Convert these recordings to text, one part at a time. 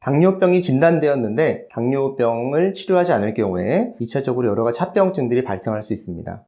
당뇨병이 진단되었는데 당뇨병을 치료하지 않을 경우에 2차적으로 여러 가지 합병증들이 발생할 수 있습니다.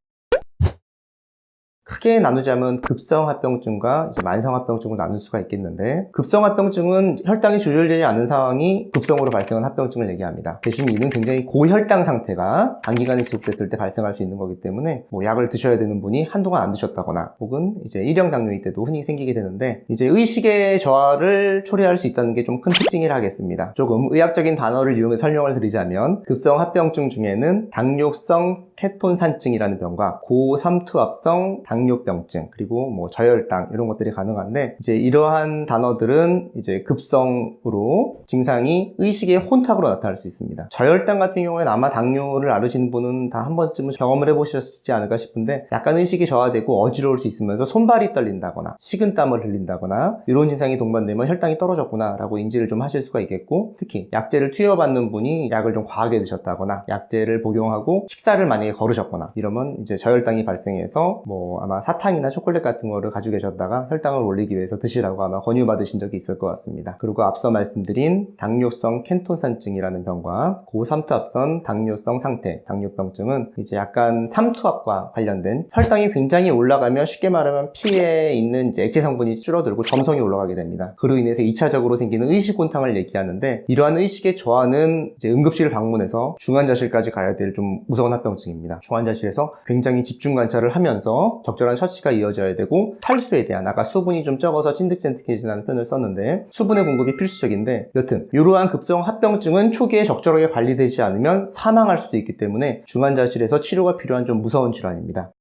크게 나누자면 급성합병증과 만성합병증으로 나눌 수가 있겠는데, 급성합병증은 혈당이 조절되지 않는 상황이 급성으로 발생한 합병증을 얘기합니다. 대신 이는 굉장히 고혈당 상태가 단기간에 지속됐을 때 발생할 수 있는 거기 때문에 약을 드셔야 되는 분이 한동안 안 드셨다거나 혹은 일형 당뇨일 때도 흔히 생기게 되는데, 의식의 저하를 초래할 수 있다는 게 좀 큰 특징이라 하겠습니다. 조금 의학적인 단어를 이용해 설명을 드리자면, 급성합병증 중에는 당뇨성 케톤산증이라는 병과 고삼투압성 당뇨병증, 그리고 저혈당 이런 것들이 가능한데, 이러한 단어들은 급성으로 증상이 의식의 혼탁으로 나타날 수 있습니다. 저혈당 같은 경우에는 아마 당뇨를 앓으시는 분은 다 한 번쯤은 경험을 해보셨지 않을까 싶은데, 약간 의식이 저하되고 어지러울 수 있으면서 손발이 떨린다거나 식은땀을 흘린다거나 이런 증상이 동반되면 혈당이 떨어졌구나 라고 인지를 좀 하실 수가 있겠고, 특히 약제를 투여받는 분이 약을 좀 과하게 드셨다거나 약제를 복용하고 식사를 만약에 거르셨거나 이러면 저혈당이 발생해서 아마 사탕이나 초콜릿 같은 거를 가지고 계셨다가 혈당을 올리기 위해서 드시라고 아마 권유받으신 적이 있을 것 같습니다. 그리고 앞서 말씀드린 당뇨성 케톤산증이라는 병과 고삼투압성 당뇨성 상태 당뇨병증은 약간 삼투압과 관련된, 혈당이 굉장히 올라가면 쉽게 말하면 피에 있는 액체 성분이 줄어들고 점성이 올라가게 됩니다. 그로 인해서 2차적으로 생기는 의식곤탕을 얘기하는데, 이러한 의식의 저하는 응급실을 방문해서 중환자실까지 가야 될 좀 무서운 합병증입니다. 중환자실에서 굉장히 집중 관찰을 하면서 적절한 처치가 이어져야 되고, 탈수에 대한, 아까 수분이 좀 적어서 찐득찐득해진다는 표현을 썼는데 수분의 공급이 필수적인데, 여튼 이러한 급성 합병증은 초기에 적절하게 관리되지 않으면 사망할 수도 있기 때문에 중환자실에서 치료가 필요한 좀 무서운 질환입니다.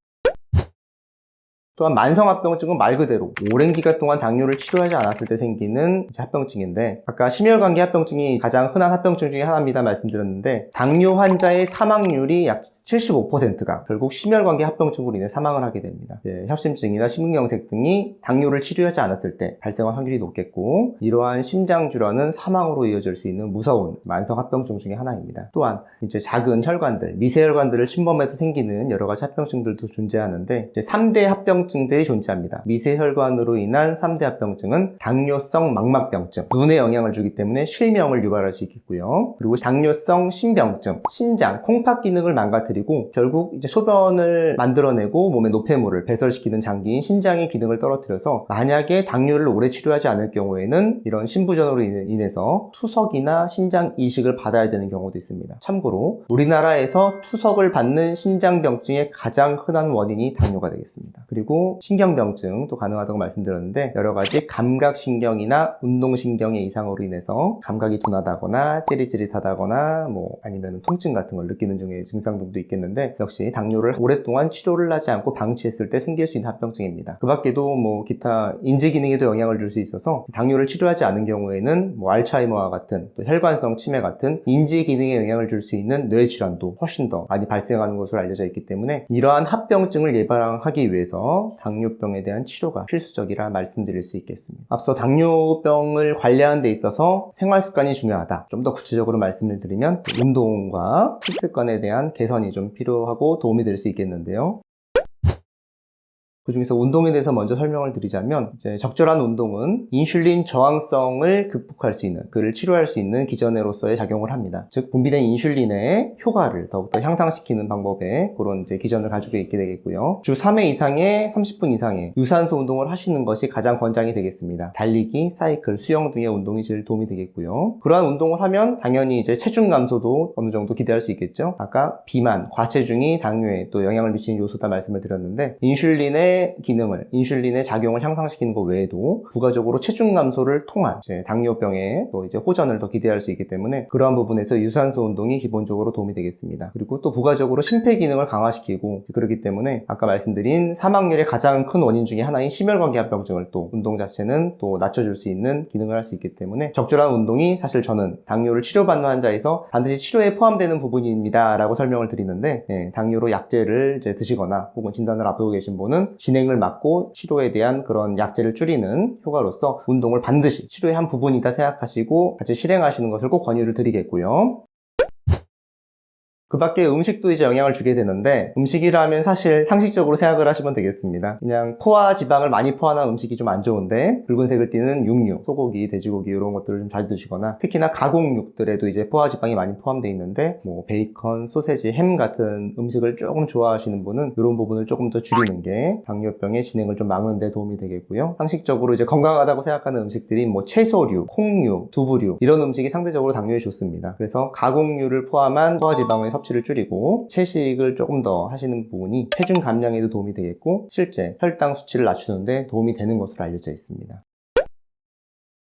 또한 만성합병증은 말 그대로 오랜 기간 동안 당뇨를 치료하지 않았을 때 생기는 합병증인데, 아까 심혈관계 합병증이 가장 흔한 합병증 중에 하나입니다 말씀드렸는데, 당뇨 환자의 사망률이 약 75%가 결국 심혈관계 합병증으로 인해 사망을 하게 됩니다. 협심증이나 심근경색 등이 당뇨를 치료하지 않았을 때 발생할 확률이 높겠고, 이러한 심장질환은 사망으로 이어질 수 있는 무서운 만성합병증 중에 하나입니다. 또한 작은 혈관들, 미세혈관들을 침범해서 생기는 여러 가지 합병증들도 존재하는데, 3대 합병증들이 존재합니다. 미세혈관으로 인한 3대 합병증은 당뇨성 망막병증, 눈에 영향을 주기 때문에 실명을 유발할 수 있겠고요. 그리고 당뇨성 신병증, 신장, 콩팥 기능을 망가뜨리고 결국 소변을 만들어내고 몸의 노폐물을 배설시키는 장기인 신장의 기능을 떨어뜨려서, 만약에 당뇨를 오래 치료하지 않을 경우에는 이런 신부전으로 인해서 투석이나 신장 이식을 받아야 되는 경우도 있습니다. 참고로 우리나라에서 투석을 받는 신장병증의 가장 흔한 원인이 당뇨가 되겠습니다. 그리고 신경병증도 가능하다고 말씀드렸는데, 여러가지 감각신경이나 운동신경의 이상으로 인해서 감각이 둔하다거나 찌릿찌릿하다거나 아니면 통증 같은 걸 느끼는 중에 증상 등도 있겠는데, 역시 당뇨를 오랫동안 치료를 하지 않고 방치했을 때 생길 수 있는 합병증입니다. 그 밖에도 기타 인지기능에도 영향을 줄 수 있어서, 당뇨를 치료하지 않은 경우에는 알츠하이머와 같은, 또 혈관성 치매 같은 인지기능에 영향을 줄 수 있는 뇌질환도 훨씬 더 많이 발생하는 것으로 알려져 있기 때문에, 이러한 합병증을 예방하기 위해서 당뇨병에 대한 치료가 필수적이라 말씀드릴 수 있겠습니다. 앞서 당뇨병을 관리하는 데 있어서 생활습관이 중요하다, 좀 더 구체적으로 말씀을 드리면 운동과 식습관에 대한 개선이 좀 필요하고 도움이 될 수 있겠는데요. 그 중에서 운동에 대해서 먼저 설명을 드리자면, 적절한 운동은 인슐린 저항성을 극복할 수 있는, 그를 치료할 수 있는 기전으로서의 작용을 합니다. 즉 분비된 인슐린의 효과를 더욱더 향상시키는 방법의 그런 기전을 가지고 있게 되겠고요. 주 3회 이상의 30분 이상의 유산소 운동을 하시는 것이 가장 권장이 되겠습니다. 달리기, 사이클, 수영 등의 운동이 제일 도움이 되겠고요. 그러한 운동을 하면 당연히 체중 감소도 어느 정도 기대할 수 있겠죠. 아까 비만, 과체중이 당뇨에 또 영향을 미치는 요소다 말씀을 드렸는데, 인슐린의 작용을 향상시키는 것 외에도 부가적으로 체중 감소를 통한 당뇨병의 또 호전을 더 기대할 수 있기 때문에, 그러한 부분에서 유산소 운동이 기본적으로 도움이 되겠습니다. 그리고 또 부가적으로 심폐기능을 강화시키고, 그렇기 때문에 아까 말씀드린 사망률의 가장 큰 원인 중에 하나인 심혈관계 합병증을 또 운동 자체는 또 낮춰줄 수 있는 기능을 할 수 있기 때문에, 적절한 운동이 사실 저는 당뇨를 치료받는 환자에서 반드시 치료에 포함되는 부분입니다 라고 설명을 드리는데, 당뇨로 약제를 드시거나 혹은 진단을 앞두고 계신 분은 진행을 막고 치료에 대한 그런 약제를 줄이는 효과로서 운동을 반드시 치료의 한 부분이다 생각하시고 같이 실행하시는 것을 꼭 권유를 드리겠고요. 그 밖에 음식도 이제 영향을 주게 되는데, 음식이라면 사실 상식적으로 생각을 하시면 되겠습니다. 그냥 포화 지방을 많이 포함한 음식이 좀 안 좋은데, 붉은색을 띠는 육류, 소고기, 돼지고기 이런 것들을 좀 잘 드시거나, 특히나 가공육들에도 이제 포화 지방이 많이 포함되어 있는데, 뭐 베이컨, 소세지, 햄 같은 음식을 조금 좋아하시는 분은 이런 부분을 조금 더 줄이는 게 당뇨병의 진행을 좀 막는 데 도움이 되겠고요. 상식적으로 이제 건강하다고 생각하는 음식들이 뭐 채소류, 콩류, 두부류 이런 음식이 상대적으로 당뇨에 좋습니다. 그래서 가공류를 포함한 포화지방의 섭취를 줄이고 채식을 조금 더 하시는 부분이 체중 감량에도 도움이 되겠고 실제 혈당 수치를 낮추는데 도움이 되는 것으로 알려져 있습니다.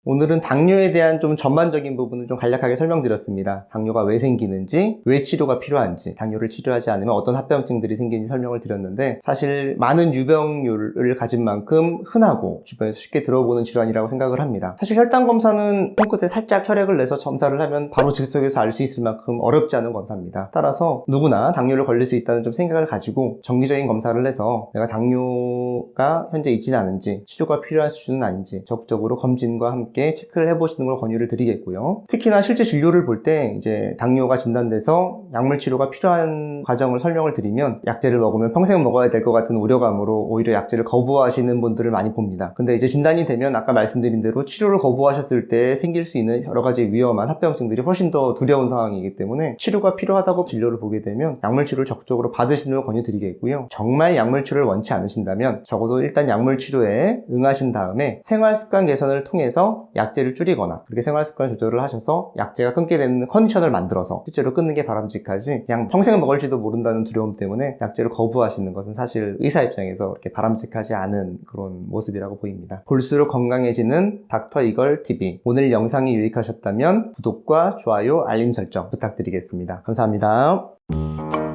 오늘은 당뇨에 대한 좀 전반적인 부분을 좀 간략하게 설명드렸습니다. 당뇨가 왜 생기는지, 왜 치료가 필요한지, 당뇨를 치료하지 않으면 어떤 합병증들이 생기는지 설명을 드렸는데, 사실 많은 유병률을 가진 만큼 흔하고 주변에서 쉽게 들어보는 질환이라고 생각을 합니다. 사실 혈당 검사는 손끝에 살짝 혈액을 내서 검사를 하면 바로 즉석에서 알 수 있을 만큼 어렵지 않은 검사입니다. 따라서 누구나 당뇨를 걸릴 수 있다는 좀 생각을 가지고 정기적인 검사를 해서 내가 당뇨가 현재 있지는 않은지, 치료가 필요한 수준은 아닌지 적극적으로 검진과 함께 체크를 해보시는 걸 권유를 드리겠고요. 특히나 실제 진료를 볼 때 이제 당뇨가 진단돼서 약물 치료가 필요한 과정을 설명을 드리면 약제를 먹으면 평생 먹어야 될 것 같은 우려감으로 오히려 약제를 거부하시는 분들을 많이 봅니다. 근데 이제 진단이 되면 아까 말씀드린 대로 치료를 거부하셨을 때 생길 수 있는 여러 가지 위험한 합병증들이 훨씬 더 두려운 상황이기 때문에 치료가 필요하다고 진료를 보게 되면 약물 치료를 적극적으로 받으시는 걸 권유드리겠고요. 정말 약물 치료를 원치 않으신다면 적어도 일단 약물 치료에 응하신 다음에 생활 습관 개선을 통해서 약제를 줄이거나 그렇게 생활습관 조절을 하셔서 약제가 끊게 되는 컨디션을 만들어서 실제로 끊는 게 바람직하지 그냥 평생 먹을지도 모른다는 두려움 때문에 약제를 거부하시는 것은 사실 의사 입장에서 그렇게 바람직하지 않은 그런 모습이라고 보입니다. 볼수록 건강해지는 닥터 이걸 TV, 오늘 영상이 유익하셨다면 구독과 좋아요, 알림 설정 부탁드리겠습니다. 감사합니다.